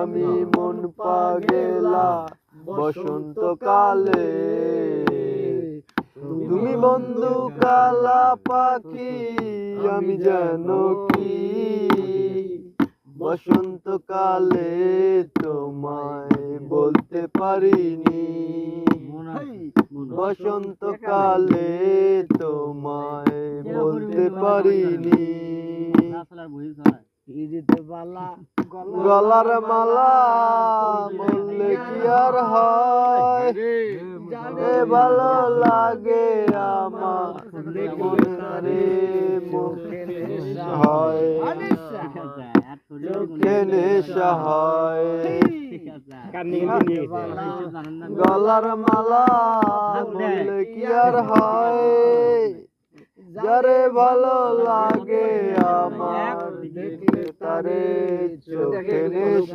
আমি মন পাগেলা বসন্তকালে। তুমি বন্ধু কালা পাখি, আমি যেন কি বসন্তকালে তোমায় বলতে পারিনি। বসন্তকালে তোমায় বলতে পারিনি। গলার মালা বললে কি আর হয়, এ ভালো লাগে আমার মনে মুখে হয়, চোখে নেশা হয়। গলার মালা বললে কি আর হয়, যারে ভালো লাগে আমার দেখলে তারে চোখে নেশা